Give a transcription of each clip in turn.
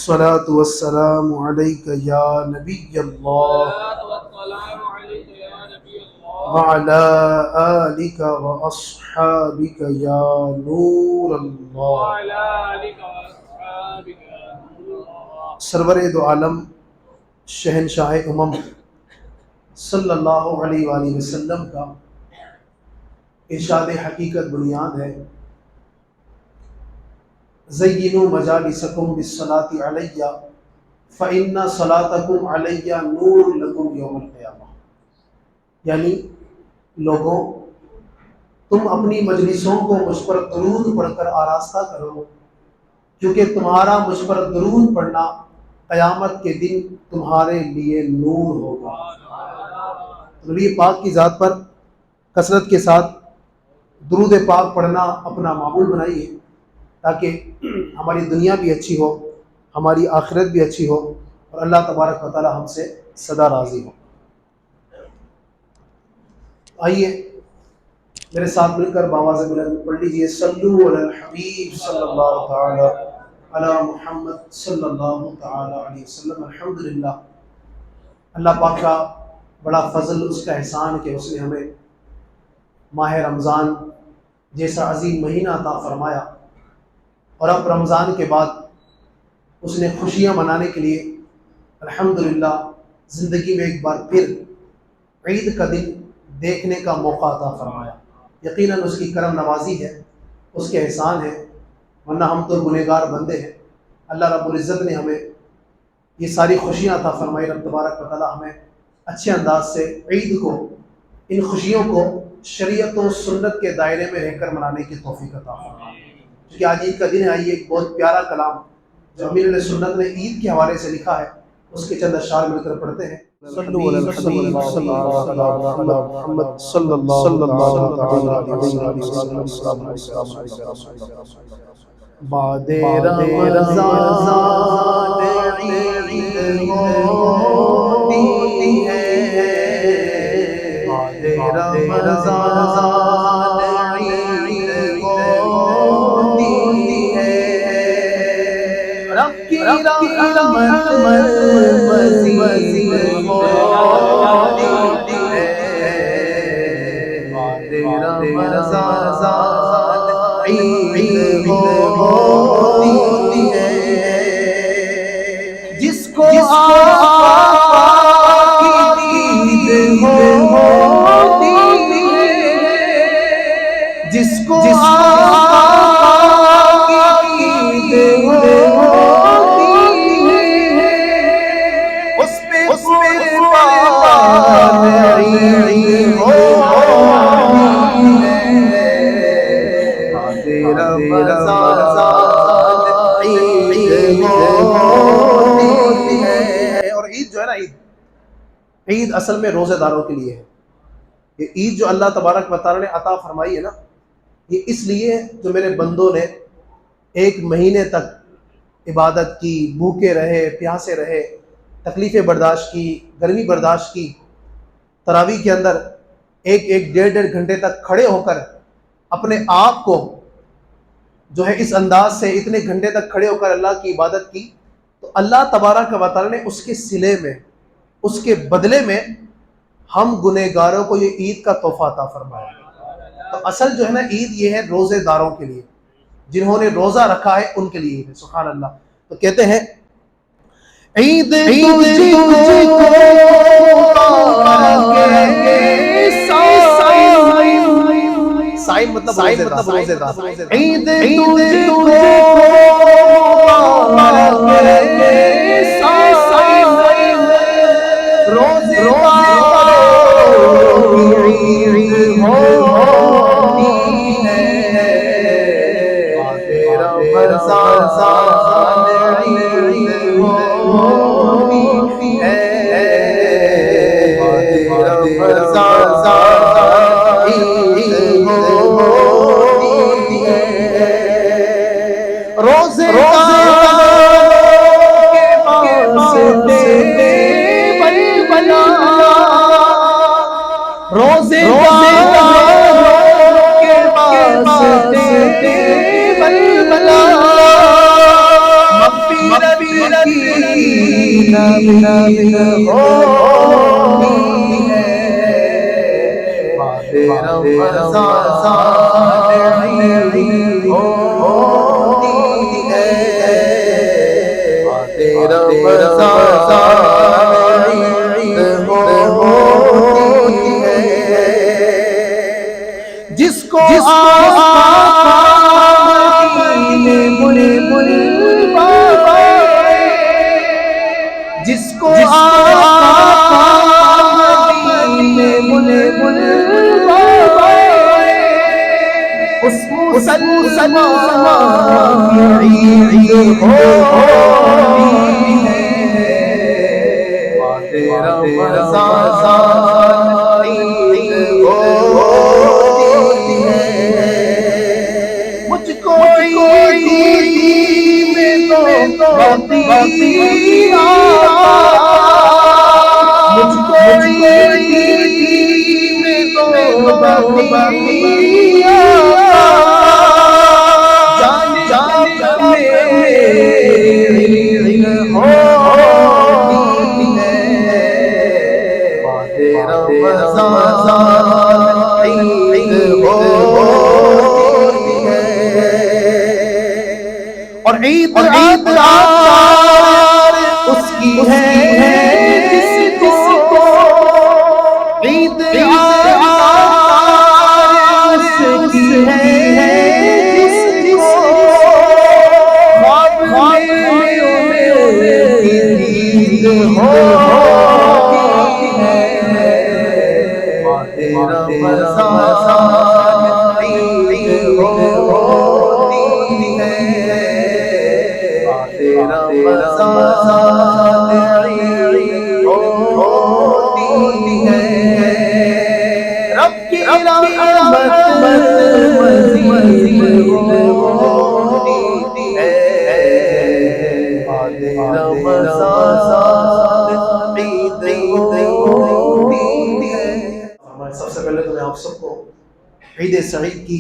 الصلاة والسلام عليك يا نبي الله وعلى آلك وأصحابك يا نور الله. سرور دو عالم شہنشاہ امم صلی اللہ علیہ وآلہ وسلم کا ارشاد حقیقت بنیاد ہے، زینوا مجالسکم بالصلاۃ علی فإن صلاتکم علی نور لکم یوم القیامہ. یعنی لوگوں، تم اپنی مجلسوں کو مجھ پر درود پڑھ کر آراستہ کرو، کیونکہ تمہارا مجھ پر درود پڑھنا قیامت کے دن تمہارے لیے نور ہوگا. نبی پاک کی ذات پر کثرت کے ساتھ درود پاک پڑھنا اپنا معمول بنائیے، تاکہ ہماری دنیا بھی اچھی ہو، ہماری آخرت بھی اچھی ہو، اور اللہ تبارک و تعالی ہم سے سدا راضی ہو. آئیے میرے ساتھ مل کر باواز بلند پڑھ لیجیے، صلو علی الحبیب صلی اللہ تعالی علی محمد صلی اللہ تعالی علیہ وسلم. الحمدللہ، اللہ پاک کا بڑا فضل، اس کا احسان کہ اس نے ہمیں ماہ رمضان جیسا عظیم مہینہ عطا فرمایا، اور اب رمضان کے بعد اس نے خوشیاں منانے کے لیے الحمدللہ زندگی میں ایک بار پھر عید کا دن دیکھنے کا موقع عطا فرمایا. یقیناً اس کی کرم نوازی ہے، اس کے احسان ہے، ورنہ ہم تو گنہگار بندے ہیں. اللہ رب العزت نے ہمیں یہ ساری خوشیاں عطا فرمائی. رب تبارک و تعالی ہمیں اچھے انداز سے عید کو، ان خوشیوں کو شریعت و سنت کے دائرے میں رہ کر منانے کی توفیق عطا فرمائے. کیونکہ آج عید کا دن ہے. آئیے ایک بہت پیارا کلام جو امیر علیہ سنت نے عید کے حوالے سے لکھا ہے، اس کے چند اشعار مل کر پڑھتے ہیں. صلو علی الحبیب صلی اللہ علی محمد صلی اللہ علیہ وسلم. بعد رمضان عید ہوتی ہے، بعد رمضان عید ہوتی ہے، رب کی رحمت مزید ہوتی ہے. بعد رمضان عید ہوتی ہے، جس کو آقا کی دید ہوتی ہے، جس کو آقا کی دید ہوتی ہے، اس پہ قربان عید ہوتی ہے. رمضان عید ہوتی ہے. اور عید جو ہے نا، عید اصل میں روزے داروں کے لیے ہے. یہ عید جو اللہ تبارک و تعالی نے عطا فرمائی ہے نا، یہ اس لیے جو میرے بندوں نے ایک مہینے تک عبادت کی، بھوکے رہے، پیاسے رہے، تکلیفیں برداشت کی، گرمی برداشت کی، تراویح کے اندر ایک ڈیڑھ گھنٹے تک کھڑے ہو کر اپنے آپ کو جو ہے اس انداز سے اتنے گھنٹے تک کھڑے ہو کر اللہ کی عبادت کی، تو اللہ تبارک و تعالی نے اس کے صلے میں، اس کے بدلے میں ہم گنہگاروں کو یہ عید کا تحفہ عطا فرمایا. تو اصل جو ہے نا عید یہ ہے روزے داروں کے لیے، جنہوں نے روزہ رکھا ہے ان کے لیے عید ہے. سبحان اللہ. تو کہتے ہیں عید تجھ کو صائم مطلب روزے دار. عید تجھ کو روزے نبی ہوتی ہے، رمضان عید ہوتی ہے، رمضان عید ہوتی ہے، جس کو آقا مدینے بلوائے، جس کو آقا مدینے بلوائے، اس مسلمان کی عید ہوتی ہے، رمضان عید ہوتی ہے، مجھ کو عیدی میں تو باقی آقا، مجھ کو عیدی میں تو باقی آقا، جان میری عید ہوتی ہے، رمضان عید ہوتی ہے، اور عید آدار اس کی ہے جس کو، عید آدار اس کی ہے جس کو، خواب میں عید ہوتی ہے، رمضان عید ہوتی ہے، رمضان عید ہوتی ہے، رب کی رحمت مزید ہوتی ہے، رمضان عید ہوتی ہے۔ سب سے پہلے تو میں آپ سب کو عید سعید کی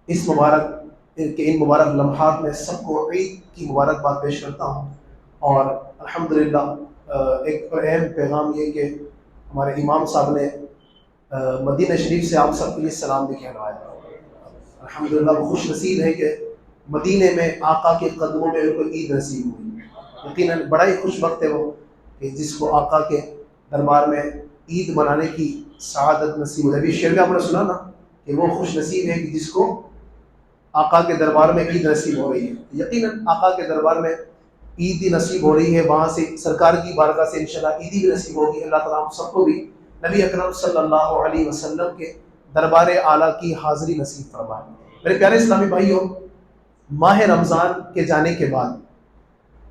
اس مبارک کہ ان مبارک لمحات میں سب کو عید کی مبارکباد پیش کرتا ہوں، اور الحمدللہ ایک اہم پیغام یہ کہ ہمارے امام صاحب نے مدینہ شریف سے آپ سب کے لیے سلام بھی کہلوایا۔ الحمدللہ وہ خوش نصیب ہے کہ مدینے میں آقا کے قدموں میں ان کو عید نصیب ہوئی۔ یقیناً بڑا ہی خوش وقت ہے وہ کہ جس کو آقا کے دربار میں عید منانے کی سعادت نصیب ہوئی۔ ابھی شعر میں آپ نے سنا نا کہ وہ خوش نصیب ہے کہ جس کو آقا کے دربار میں عید نصیب ہو رہی ہے۔ یقیناً آقا کے دربار میں عیدی نصیب ہو رہی ہے، وہاں سے سرکار کی بارگاہ سے انشاءاللہ عیدی بھی نصیب ہوگی۔ اللہ تعالیٰ ہم سب کو بھی نبی اکرم صلی اللہ علیہ وسلم کے دربار اعلیٰ کی حاضری نصیب فرمائے۔ میرے پیارے اسلامی بھائیوں، ماہ رمضان کے جانے کے بعد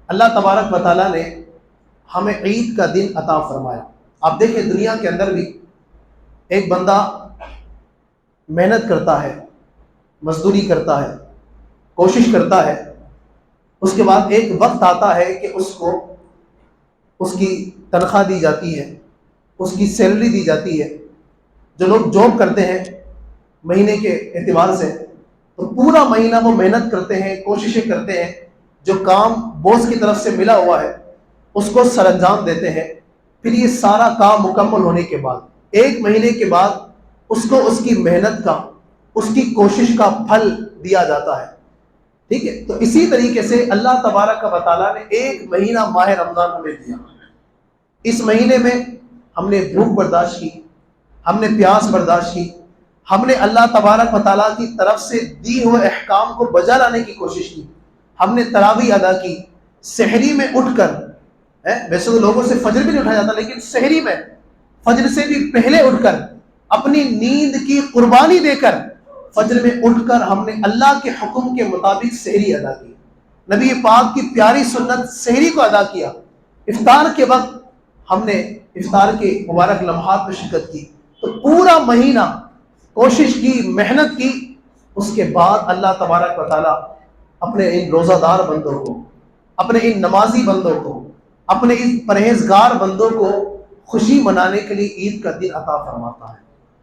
اللہ تبارک و تعالیٰ نے ہمیں عید کا دن عطا فرمایا۔ آپ دیکھیں دنیا کے اندر بھی ایک بندہ محنت کرتا ہے، مزدوری کرتا ہے، کوشش کرتا ہے، اس کے بعد ایک وقت آتا ہے کہ اس کو اس کی تنخواہ دی جاتی ہے، اس کی سیلری دی جاتی ہے۔ جو لوگ جاب کرتے ہیں مہینے کے اعتبار سے تو پورا مہینہ وہ محنت کرتے ہیں، کوششیں کرتے ہیں، جو کام باس کی طرف سے ملا ہوا ہے اس کو سر انجام دیتے ہیں۔ پھر یہ سارا کام مکمل ہونے کے بعد ایک مہینے کے بعد اس کو اس کی محنت کا، اس کی کوشش کا پھل دیا جاتا ہے۔ ٹھیک ہے، تو اسی طریقے سے اللہ تبارک و تعالیٰ نے ایک مہینہ ماہ رمضان ہمیں دیا۔ اس مہینے میں ہم نے بھوک برداشت کی، ہم نے پیاس برداشت کی، ہم نے اللہ تبارک و تعالیٰ کی طرف سے دی ہوئے احکام کو بجا لانے کی کوشش کی، ہم نے تراویح ادا کی، سحری میں اٹھ کر، ویسے تو لوگوں سے فجر بھی نہیں اٹھا جاتا لیکن سحری میں فجر سے بھی پہلے اٹھ کر اپنی نیند کی قربانی دے کر فجر میں اٹھ کر ہم نے اللہ کے حکم کے مطابق سحری ادا کی، نبی پاک کی پیاری سنت سحری کو ادا کیا۔ افطار کے وقت ہم نے افطار کے مبارک لمحات میں شرکت کی۔ تو پورا مہینہ کوشش کی، محنت کی، اس کے بعد اللہ تبارک و تعالیٰ اپنے ان روزہ دار بندوں کو، اپنے ان نمازی بندوں کو، اپنے ان پرہیزگار بندوں کو خوشی منانے کے لیے عید کا دن عطا فرماتا ہے۔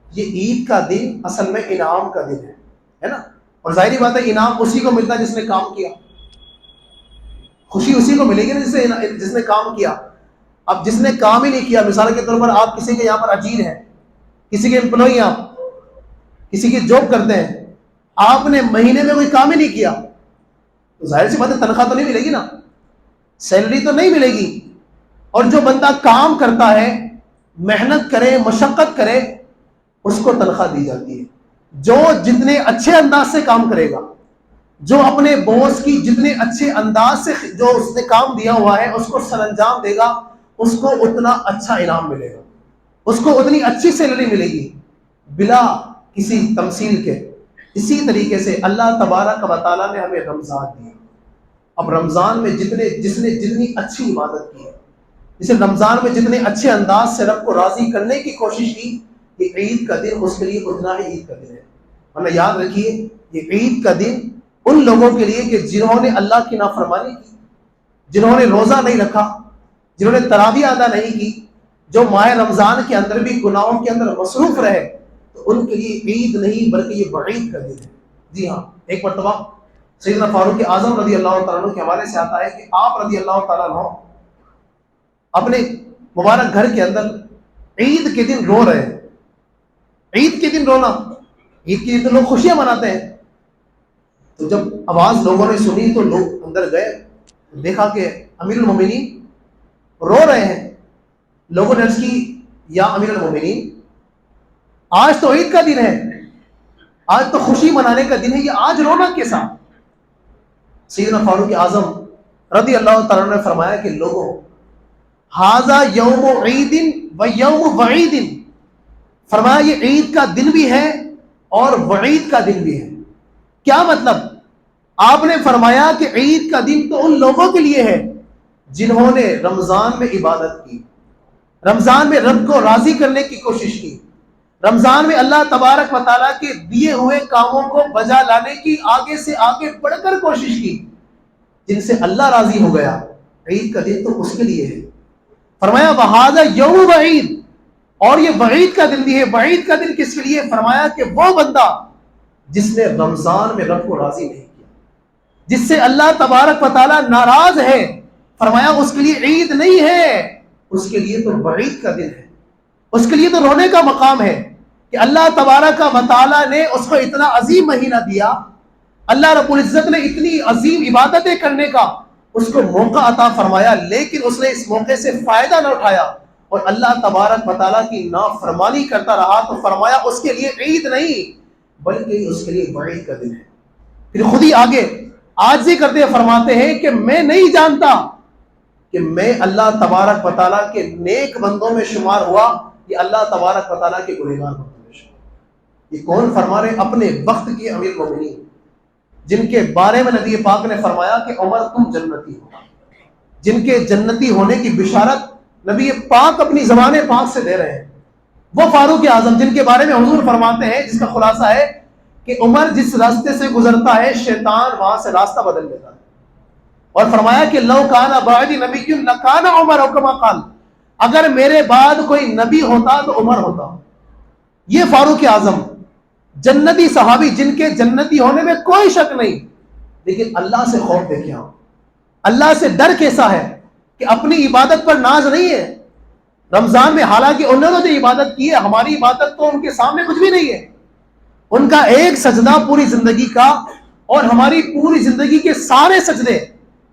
یہ عید کا دن اصل میں انعام کا دن ہے نا، اور ظاہری بات ہے انعام اسی کو ملتا ہے جس نے کام کیا۔ خوشی اسی کو ملے گی نا جس نے کام کیا. اب جس نے کام ہی نہیں کیا، مثال کے طور پر آپ کسی کے یہاں پر اجیر ہیں، کسی کے امپلائی، آپ کسی کی جاب کرتے ہیں، آپ نے مہینے میں کوئی کام ہی نہیں کیا تو ظاہر سی بات ہے تنخواہ تو نہیں ملے گی نا، سیلری تو نہیں ملے گی. اور جو بندہ کام کرتا ہے، محنت کرے، مشقت کرے، اس کو تنخواہ دی جاتی ہے. جو جتنے اچھے انداز سے کام کرے گا، جو اپنے باس کی جتنے اچھے انداز سے جو اس نے کام دیا ہوا ہے اس کو سر انجام دے گا، اس کو اتنا اچھا انعام ملے گا، اس کو اتنی اچھی سیلری ملے گی بلا کسی تمثیل کے. اسی طریقے سے اللہ تبارک و تعالیٰ نے ہمیں رمضان دیا. اب رمضان میں جس نے جتنی اچھی عبادت کی ہے، جسے رمضان میں جتنے اچھے انداز سے رب کو راضی کرنے کی کوشش کی، کہ عید کا دن اس کے لیے اتنا ہی عید کا دن ہے. ورنہ یاد رکھیے یہ عید کا دن ان لوگوں کے لیے کہ جنہوں نے اللہ کی نافرمانی کی، جنہوں نے روزہ نہیں رکھا، جنہوں نے تراویح ادا نہیں کی، جو ماہ رمضان کے اندر بھی گناہوں کے اندر مصروف رہے، تو ان کے لیے عید نہیں بلکہ یہ وعید کا دن ہے. جی ہاں، ایک مرتبہ سیدنا فاروق اعظم رضی اللہ تعالیٰ عنہ کے حوالے سے آتا ہے کہ آپ رضی اللہ تعالیٰ عنہ اپنے مبارک گھر کے اندر عید کے دن رو رہے ہیں. عید کے دن رونا، عید کے دن لوگ خوشیاں مناتے ہیں. تو جب آواز لوگوں نے سنی تو لوگ اندر گئے، دیکھا کہ امیر المومنین رو رہے ہیں. لوگوں نے عرض کی یا امیر المومنین، آج تو عید کا دن ہے، آج تو خوشی منانے کا دن ہے، یہ آج رونا کیسا؟ سیدنا فاروق اعظم رضی اللہ تعالیٰ نے فرمایا کہ لوگوں، ھذا یوم عید و یوم وعید، فرمایا یہ عید کا دن بھی ہے اور وعید کا دن بھی ہے. کیا مطلب؟ آپ نے فرمایا کہ عید کا دن تو ان لوگوں کے لیے ہے جنہوں نے رمضان میں عبادت کی، رمضان میں رب کو راضی کرنے کی کوشش کی، رمضان میں اللہ تبارک و تعالیٰ کے دیے ہوئے کاموں کو بجا لانے کی آگے سے آگے بڑھ کر کوشش کی، جن سے اللہ راضی ہو گیا. عید کا دن تو اس کے لیے ہے. فرمایا وہذا یوم وعید، اور یہ وعید کا دن بھی ہے. وعید کا دن کس کے لیے؟ فرمایا کہ وہ بندہ جس نے رمضان میں رب کو راضی نہیں کیا، جس سے اللہ تبارک و تعالیٰ ناراض ہے، فرمایا اس کے لیے عید نہیں ہے، اس کے لیے تو وعید کا دن ہے. اس کے لیے تو رونے کا مقام ہے کہ اللہ تبارک و تعالیٰ نے اس کو اتنا عظیم مہینہ دیا، اللہ رب العزت نے اتنی عظیم عبادتیں کرنے کا اس کو موقع عطا فرمایا، لیکن اس نے اس موقع سے فائدہ نہ اٹھایا اور اللہ تبارک و تعالیٰ کی نافرمانی کرتا رہا، تو فرمایا اس کے لیے عید نہیں بلکہ اس کے لیے وعید کا دن ہے. پھر خود ہی آگے عاجزی کرتے فرماتے ہیں کہ میں نہیں جانتا کہ میں اللہ تبارک و تعالیٰ کے نیک بندوں میں شمار ہوا یا اللہ تبارک و تعالیٰ کے گنہگار بندوں میں شمار. یہ کون فرما رہے؟ اپنے وقت کے امیر مومنین، جن کے بارے میں نبی پاک نے فرمایا کہ عمر تم جنتی ہو، جن کے جنتی ہونے کی بشارت نبی پاک اپنی زبان پاک سے دے رہے ہیں. وہ فاروق اعظم جن کے بارے میں حضور فرماتے ہیں، جس کا خلاصہ ہے کہ عمر جس راستے سے گزرتا ہے شیطان وہاں سے راستہ بدل دیتا ہے. اور فرمایا کہ لو کان بعدی نبی لکان عمر، او کما قال، اگر میرے بعد کوئی نبی ہوتا تو عمر ہوتا. یہ فاروق اعظم جنتی صحابی جن کے جنتی ہونے میں کوئی شک نہیں، لیکن اللہ سے خوف دیکھیں آپ، اللہ سے ڈر کیسا ہے کہ اپنی عبادت پر ناز نہیں ہے. رمضان میں حالانکہ انہوں نے جو عبادت کی ہے، ہماری عبادت تو ان کے سامنے کچھ بھی نہیں ہے. ان کا ایک سجدہ پوری زندگی کا اور ہماری پوری زندگی کے سارے سجدے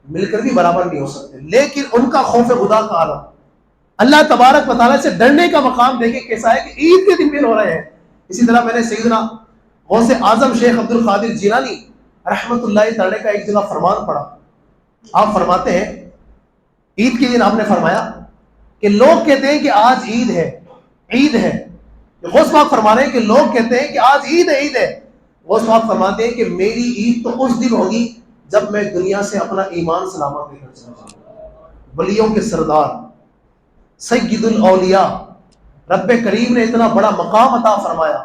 مل کر بھی برابر نہیں ہو سکتے، لیکن ان کا خوف خدا کا عالم، اللہ تبارک و تعالیٰ سے ڈرنے کا مقام دیکھیں کیسا ہے کہ عید کے دن بھی رو رہے ہیں. اسی طرح میں نے سیدنا غوث اعظم شیخ عبد القادر جیلانی رحمت اللہ تعالی کا ایک جگہ فرمان پڑھا. آپ فرماتے ہیں عید کے دن آپ نے فرمایا کہ لوگ کہتے ہیں کہ آج عید ہے، عید ہے. غوث پاک فرما رہے ہیں کہ لوگ کہتے ہیں کہ آج عید ہے، عید ہے. غوث پاک فرماتے ہیں کہ میری عید تو اس دن ہوگی جب میں دنیا سے اپنا ایمان سلامت لے کر چلا جاؤں. ولیوں کے سردار سید الاولیاء رب کریم نے اتنا بڑا مقام عطا فرمایا،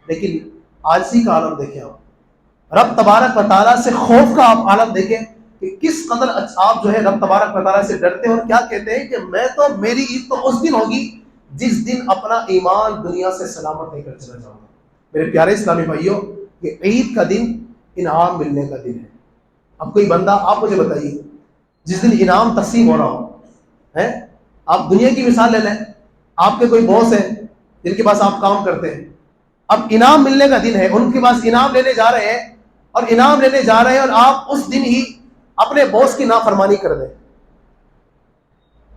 لیکن عاجزی کا عالم دیکھیں آپ، رب تبارک و تعالیٰ سے خوف کا آپ عالم دیکھیں کہ کس قدر آپ جو ہے رب تبارک و تعالیٰ سے ڈرتے ہیں، اور کیا کہتے ہیں کہ میں تو میری عید تو اس دن ہوگی جس دن اپنا ایمان دنیا سے سلامت لے کر چلا جاؤں گا. میرے پیارے اسلامی بھائیوں، یہ عید کا دن انعام ملنے کا دن ہے. اب کوئی بندہ، آپ مجھے بتائیے جس دن انعام تقسیم ہو رہا ہو ہے. آپ دنیا کی مثال لے لیں, آپ کے کوئی باس ہیں جن کے پاس آپ کام کرتے ہیں, اب انعام ملنے کا دن ہے, ان کے پاس انعام لینے جا رہے ہیں اور انعام لینے جا رہے ہیں, اور آپ اس دن ہی اپنے باس کی نافرمانی کر دیں.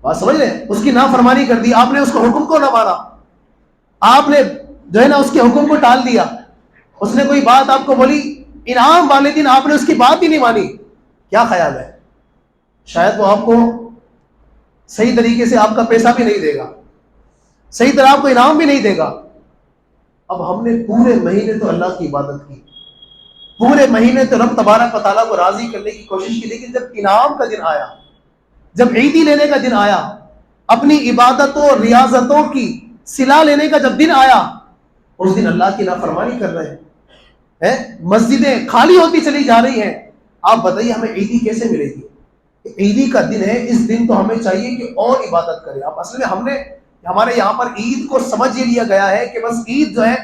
بات سمجھ رہے ہیں, اس کی نافرمانی کر دی, آپ نے اس کو حکم کو نہ مانا, آپ نے جو ہے نا اس کے حکم کو ٹال دیا, اس نے کوئی بات آپ کو بولی, انعام والے دن آپ نے اس کی بات ہی نہیں مانی. کیا خیال ہے؟ شاید وہ آپ کو صحیح طریقے سے آپ کا پیسہ بھی نہیں دے گا, صحیح طرح آپ کو انعام بھی نہیں دے گا. اب ہم نے پورے مہینے تو اللہ کی عبادت کی, پورے مہینے تو رب تبارک و تعالیٰ کو راضی کرنے کی کوشش کی, لیکن جب انعام کا دن آیا, جب عیدی لینے کا دن آیا, اپنی عبادتوں ریاضتوں کی صلہ لینے کا جب دن آیا, اس دن اللہ کی نافرمانی کر رہے ہیں. مسجدیں خالی ہوتی چلی جا رہی ہیں. آپ بتائیے ہمیں عیدی کیسے ملے گی؟ عیدی کا دن ہے, اس دن تو ہمیں چاہیے کہ اور عبادت کریں. اب اصل میں ہم نے ہمارے یہاں پر عید کو سمجھ یہ لیا گیا ہے کہ بس عید جو ہے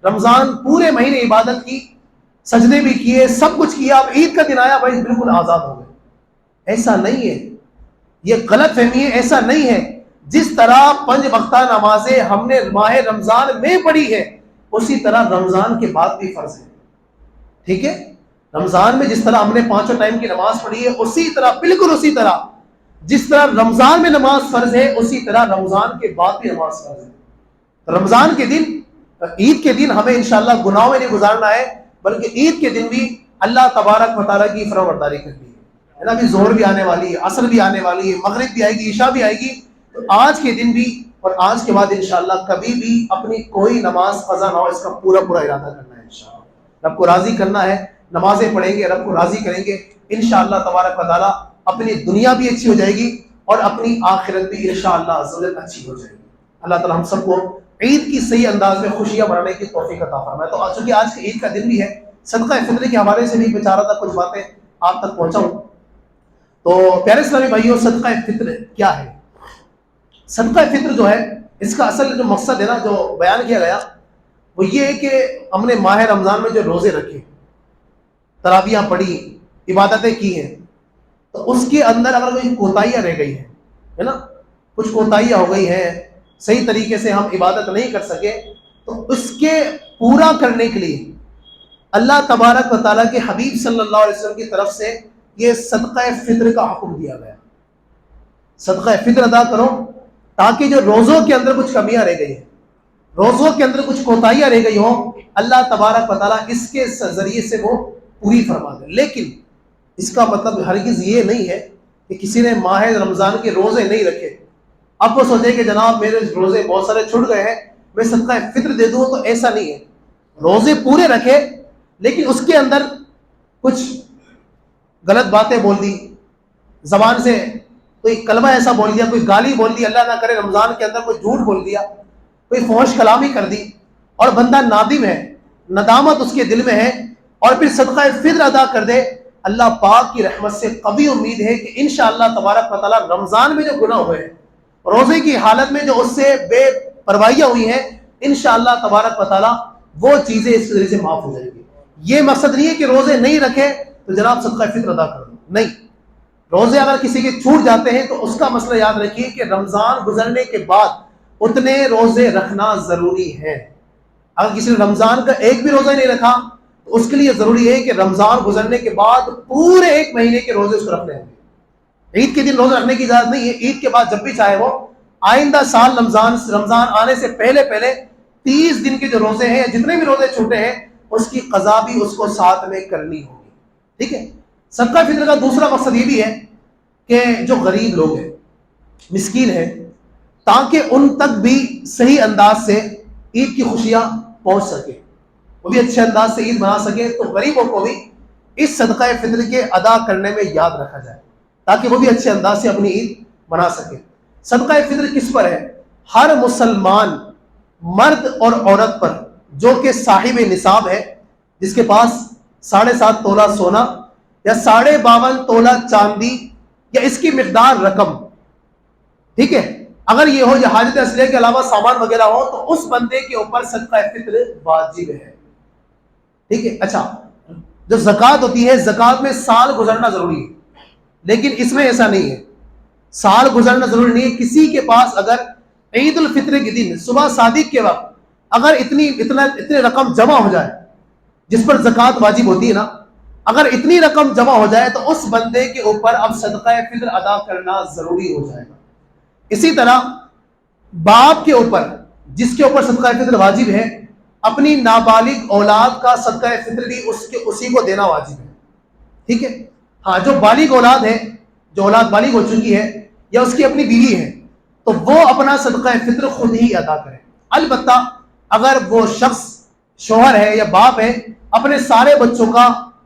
رمضان پورے مہینے عبادت کی, سجدے بھی کیے, سب کچھ کیا, اب عید کا دن آیا بھائی بالکل آزاد ہو گئے. ایسا نہیں ہے, یہ غلط فہمی ہے. ایسا نہیں ہے. جس طرح 5 وقتہ نمازیں ہم نے ماہ رمضان میں پڑھی ہے, اسی طرح رمضان کے بعد بھی فرض ہے. ٹھیک ہے, رمضان میں جس طرح ہم نے 5 ٹائم کی نماز پڑھی ہے, اسی طرح بالکل اسی طرح جس طرح رمضان میں نماز فرض ہے, اسی طرح رمضان کے بعد بھی نماز فرض ہے. رمضان کے دن, عید کے دن ہمیں انشاءاللہ گناہوں میں نہیں گزارنا ہے, بلکہ عید کے دن بھی اللہ تبارک و تعالیٰ کی فرمانبرداری کرنی ہے نا. ابھی ظہر بھی آنے والی ہے, عصر بھی آنے والی ہے, مغرب بھی آئے گی, عشاء بھی آئے گی. تو آج کے دن بھی اور آج کے بعد انشاءاللہ کبھی بھی اپنی کوئی نماز قضا نہ ہو, اس کا پورا پورا ارادہ کرنا ہے. انشاءاللہ رب کو راضی کرنا ہے, نمازیں پڑھیں گے, رب کو راضی کریں گے انشاءاللہ تبارک و تعالیٰ. اپنی دنیا بھی اچھی ہو جائے گی اور اپنی آخرت بھی انشاءاللہ اچھی ہو جائے گی. اللہ تعالیٰ ہم سب کو عید کی صحیح انداز میں خوشیاں منانے کی توفیق عطا فرمائے. تو چونکہ آج کے عید کا دن بھی ہے, صدقہ فطر کے حوالے سے بھی بچارہ تھا کچھ باتیں آپ تک پہنچاؤں. تو پیارے اسلامی بھائیوں, صدقہ فطر کیا ہے؟ صدقہ فطر جو ہے, اس کا اصل جو مقصد ہے نا, جو بیان کیا گیا, وہ یہ ہے کہ ہم نے ماہ رمضان میں جو روزے رکھے, تراویحیں پڑھی, عبادتیں کی ہیں, تو اس کے اندر اگر کوئی کوتاہیاں رہ گئی ہیں, ہے نا, کچھ کوتاہیاں ہو گئی ہیں, صحیح طریقے سے ہم عبادت نہیں کر سکے, تو اس کے پورا کرنے کے لیے اللہ تبارک و تعالیٰ کے حبیب صلی اللہ علیہ وسلم کی طرف سے یہ صدقہ فطر کا حکم دیا گیا. صدقہ فطر ادا کرو, تاکہ جو روزوں کے اندر کچھ کمیاں رہ گئی ہیں, روزوں کے اندر کچھ کوتاہیاں رہ گئی ہوں, اللہ تبارک و تعالیٰ اس کے ذریعے سے وہ پوری فرما دے. لیکن اس کا مطلب ہرگز یہ نہیں ہے کہ کسی نے ماہ رمضان کے روزے نہیں رکھے, اب وہ سوچے کہ جناب میرے روزے بہت سارے چھوٹ گئے ہیں, میں صدقہ فطر دے دوں. تو ایسا نہیں ہے. روزے پورے رکھے, لیکن اس کے اندر کچھ غلط باتیں بول دی, زبان سے کوئی کلمہ ایسا بول دیا, کوئی گالی بول دی, اللہ نہ کرے رمضان کے اندر کوئی جھوٹ بول دیا, کوئی فحش کلامی کر دی, اور بندہ نادم ہے, ندامت اس کے دل میں ہے, اور پھر صدقہ فطر ادا کر دے, اللہ پاک کی رحمت سے قوی امید ہے کہ انشاءاللہ تبارک و تعالیٰ رمضان میں جو گناہ ہوئے ہیں, روزے کی حالت میں جو اس سے بے پرواہیاں ہوئی ہیں, انشاءاللہ تبارک و تعالیٰ وہ چیزیں اس ذریعے سے معاف ہو جائیں گی. یہ مقصد نہیں ہے کہ روزے نہیں رکھے تو جناب صدقہ فطر ادا کر دو, نہیں. روزے اگر کسی کے چھوٹ جاتے ہیں تو اس کا مسئلہ یاد رکھیے کہ رمضان گزرنے کے بعد اتنے روزے رکھنا ضروری ہے. اگر کسی نے رمضان کا ایک بھی روزہ نہیں رکھا تو اس کے لیے ضروری ہے کہ رمضان گزرنے کے بعد پورے 1 مہینے کے روزے اس کو رکھنے ہوں گے. عید کے دن روزہ رکھنے کی اجازت نہیں ہے. عید کے بعد جب بھی چاہے وہ آئندہ سال رمضان آنے سے پہلے 30 دن کے جو روزے ہیں, جتنے بھی روزے چھوٹے ہیں, اس کی قضا بھی اس کو ساتھ میں کرنی ہوگی. ٹھیک ہے. صدقہ فطر کا دوسرا مقصد یہ بھی ہے کہ جو غریب لوگ ہیں, مسکین ہیں, تاکہ ان تک بھی صحیح انداز سے عید کی خوشیاں پہنچ سکے, وہ بھی اچھے انداز سے عید منا سکے, تو غریبوں کو بھی اس صدقہ فطر کے ادا کرنے میں یاد رکھا جائے, تاکہ وہ بھی اچھے انداز سے اپنی عید منا سکے. صدقہ فطر کس پر ہے؟ ہر مسلمان مرد اور عورت پر جو کہ صاحب نصاب ہے, جس کے پاس 7.5 تولہ سونا یا 52.5 تولہ چاندی یا اس کی مقدار رقم, ٹھیک ہے, اگر یہ ہو یا حاجت اصلیہ کے علاوہ سامان وغیرہ ہو, تو اس بندے کے اوپر صدقہ فطر واجب ہے. ٹھیک ہے. اچھا, جو زکوٰۃ ہوتی ہے, زکوٰۃ میں سال گزرنا ضروری ہے. لیکن اس میں ایسا نہیں ہے، سال گزرنا ضروری نہیں ہے. کسی کے پاس اگر عید الفطر کے دن صبح صادق کے وقت اگر اتنی رقم جمع ہو جائے جس پر زکوٰۃ واجب ہوتی ہے نا، اگر اتنی رقم جمع ہو جائے تو اس بندے کے اوپر اب صدقہ فطر ادا کرنا ضروری ہو جائے گا. اسی طرح باپ کے اوپر جس کے اوپر صدقہ فطر واجب ہے، اپنی نابالغ اولاد کا صدقہ فطر بھی اسی کو دینا واجب ہے. ٹھیک ہے. ہاں، جو بالغ اولاد ہے، جو اولاد بالغ ہو چکی ہے یا اس کی اپنی بیوی ہے، تو وہ اپنا صدقہ فطر خود ہی ادا کرے. البتہ اگر وہ شخص شوہر ہے یا باپ ہے اپنے سارے بچوں کا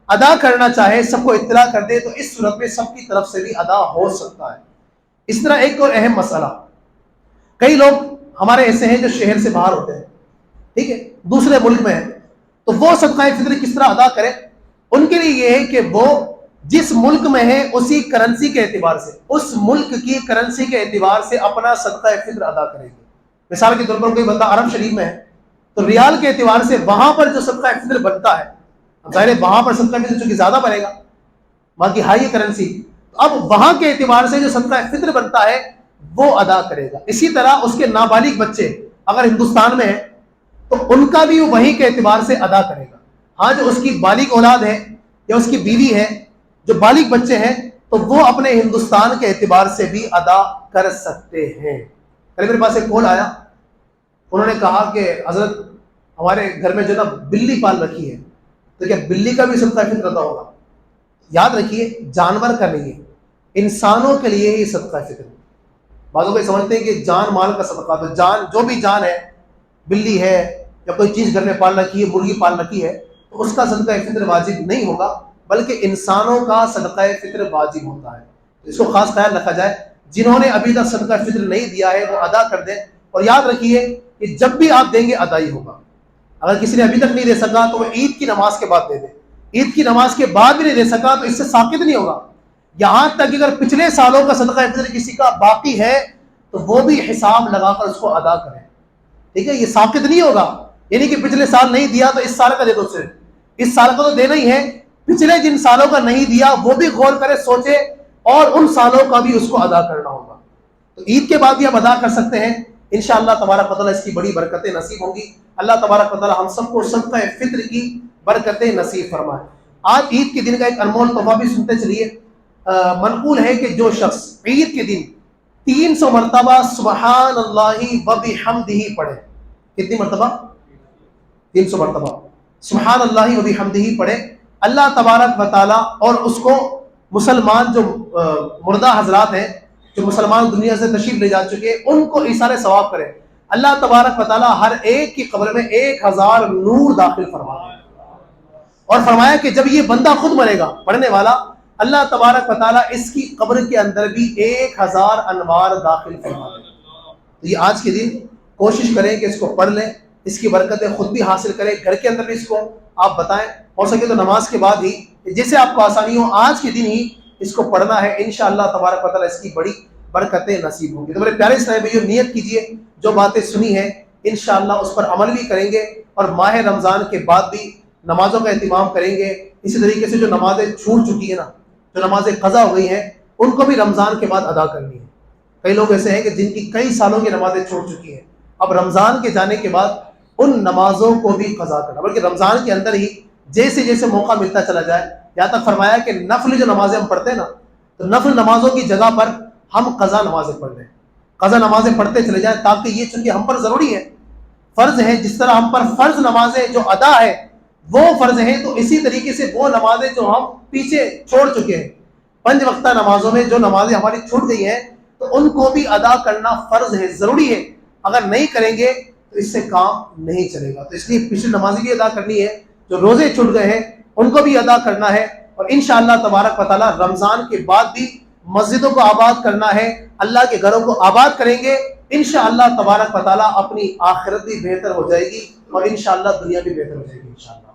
ادا کرنا چاہے، سب کو اطلاع کر دے، تو اس صورت میں سب کی طرف سے بھی ادا ہو سکتا ہے. اس طرح ایک اور اہم مسئلہ، کئی لوگ ہمارے ایسے ہیں جو شہر سے باہر ہوتے ہیں، ٹھیک ہے، دوسرے ملک میں ہیں، تو وہ صدقہ فطر کس طرح ادا کرے؟ ان کے لیے یہ ہے کہ وہ جس ملک میں ہے اسی کرنسی کے اعتبار سے، اس ملک کی کرنسی کے اعتبار سے اپنا صدقہ فطر ادا کریں گے. مثال کے طور پر کوئی بندہ عرب شریف میں ہے تو ریال کے اعتبار سے وہاں پر جو صدقہ فطر بنتا ہے، ظاہر ہے وہاں پر صدقہ فطر چونکہ زیادہ بنے گا، وہاں کی ہائی کرنسی، تو اب وہاں کے اعتبار سے جو صدقہ فطر بنتا ہے وہ ادا کرے گا. اسی طرح اس کے نابالغ بچے اگر ہندوستان میں ہیں تو ان کا بھی وہیں کے اعتبار سے ادا کرے گا. ہاں، جو اس کی بالغ اولاد ہے یا اس کی بیوی ہے، جو بالغ بچے ہیں، تو وہ اپنے ہندوستان کے اعتبار سے بھی ادا کر سکتے ہیں. کل میرے پاس ایک کال آیا، انہوں نے کہا کہ حضرت ہمارے گھر میں جو نا بلی پال رکھی ہے، تو کیا بلی کا بھی صدقہ فطر ادا ہوگا؟ یاد رکھیے، جانور کا نہیں ہے، انسانوں کے لیے ہی صدقہ فطر. بعضوں کو سمجھتے ہیں کہ جان مال کا صدقہ، تو جان جو بھی جان ہے، بلی ہے یا کوئی چیز گھر میں پال رکھی ہے، مرغی پال رکھی ہے، تو اس کا صدقہ فطر واجب نہیں ہوگا، بلکہ انسانوں کا صدقہ فطر واجب ہوتا ہے. اس کو خاص خیال رکھا جائے. جنہوں نے ابھی تک صدقہ فطر نہیں دیا ہے وہ ادا کر دیں، اور یاد رکھیے کہ جب بھی آپ دیں گے ادائی ہوگا. اگر کسی نے ابھی تک نہیں دے سکا تو وہ عید کی نماز کے بعد دے دے، عید کی نماز کے بعد بھی نہیں دے سکا تو اس سے ساقط نہیں ہوگا. یہاں تک کہ اگر پچھلے سالوں کا صدقہ فطر کسی کا باقی ہے تو وہ بھی حساب لگا کر اس کو ادا کریں. ٹھیک ہے، یہ ساقط نہیں ہوگا، یعنی کہ پچھلے سال نہیں دیا تو اس سال کا دے دو، صرف اس سال کا تو دینا ہی ہے، پچھلے جن سالوں کا نہیں دیا وہ بھی غور کرے، سوچے، اور ان سالوں کا بھی اس کو ادا کرنا ہوگا. تو عید کے بعد بھی آپ ادا کر سکتے ہیں. انشاءاللہ تبارک و تعالیٰ اس کی بڑی برکتیں نصیب ہوں گی. اللہ تبارک و تعالیٰ ہم سب کو صدقہ فطر کی برکتیں نصیب فرمائے. آج عید کے دن کا ایک انمول تحفہ بھی سنتے چلیے. منقول ہے کہ جو شخص عید کے دن 300 مرتبہ سبحان اللہ و بحمدہ پڑھے، کتنی مرتبہ؟ 300 مرتبہ سبحان اللہ و بحمدہ پڑھے، اللہ تبارک و تعالیٰ اور اس کو مسلمان جو مردہ حضرات ہیں، جو مسلمان دنیا سے تشریف لے جا چکے، ان کو ایثار ثواب کرے. اللہ تبارک و تعالیٰ ہر ایک کی قبر میں 1000 نور داخل فرمائے، اور فرمایا کہ جب یہ بندہ خود مرے گا پڑھنے والا، اللہ تبارک و تعالیٰ اس کی قبر کے اندر بھی 1000 انوار داخل فرمائے. تو یہ آج کے دن کوشش کریں کہ اس کو پڑھ لیں، اس کی برکتیں خود بھی حاصل کریں، گھر کے اندر بھی اس کو آپ بتائیں، ہو سکے تو نماز کے بعد ہی، جیسے آپ کو آسانی ہو، آج کے دن ہی اس کو پڑھنا ہے. انشاءاللہ تبارک و تعالیٰ اس کی بڑی برکتیں نصیب ہوں گی. تو میرے پیارے اسلامی بھائیو، نیت کیجئے جو باتیں سنی ہیں انشاءاللہ اس پر عمل بھی کریں گے، اور ماہ رمضان کے بعد بھی نمازوں کا اہتمام کریں گے. اسی طریقے سے جو نمازیں چھوٹ چکی ہیں نا، جو نمازیں قضا ہو گئی ہیں، ان کو بھی رمضان کے بعد ادا کرنی ہے. کئی لوگ ایسے ہیں کہ جن کی کئی سالوں کی نمازیں چھوٹ چکی ہیں، اب رمضان کے جانے کے بعد ان نمازوں کو بھی قضا کرنا، بلکہ رمضان کے اندر ہی جیسے جیسے موقع ملتا چلا جائے. یہاں تک فرمایا کہ نفل جو نمازیں ہم پڑھتے ہیں نا، تو نفل نمازوں کی جگہ پر ہم قضا نمازیں پڑھ لیں، قضا نمازیں پڑھتے چلے جائیں، تاکہ یہ چونکہ ہم پر ضروری ہے، فرض ہے، جس طرح ہم پر فرض نمازیں جو ادا ہے وہ فرض ہیں، تو اسی طریقے سے وہ نمازیں جو ہم پیچھے چھوڑ چکے ہیں، 5 وقتہ نمازوں میں جو نمازیں ہماری چھوٹ گئی ہیں، تو ان کو بھی ادا کرنا فرض ہے، ضروری ہے. اگر نہیں کریں گے تو اس سے کام نہیں چلے گا. تو اس لیے پچھلی نمازیں بھی ادا کرنی ہے، جو روزے چھوٹ گئے ہیں ان کو بھی ادا کرنا ہے. اور انشاءاللہ تبارک و تعالیٰ رمضان کے بعد بھی مسجدوں کو آباد کرنا ہے، اللہ کے گھروں کو آباد کریں گے. انشاءاللہ تبارک و تعالیٰ اپنی آخرت بھی بہتر ہو جائے گی، اور انشاءاللہ دنیا بھی بہتر ہو جائے گی انشاءاللہ.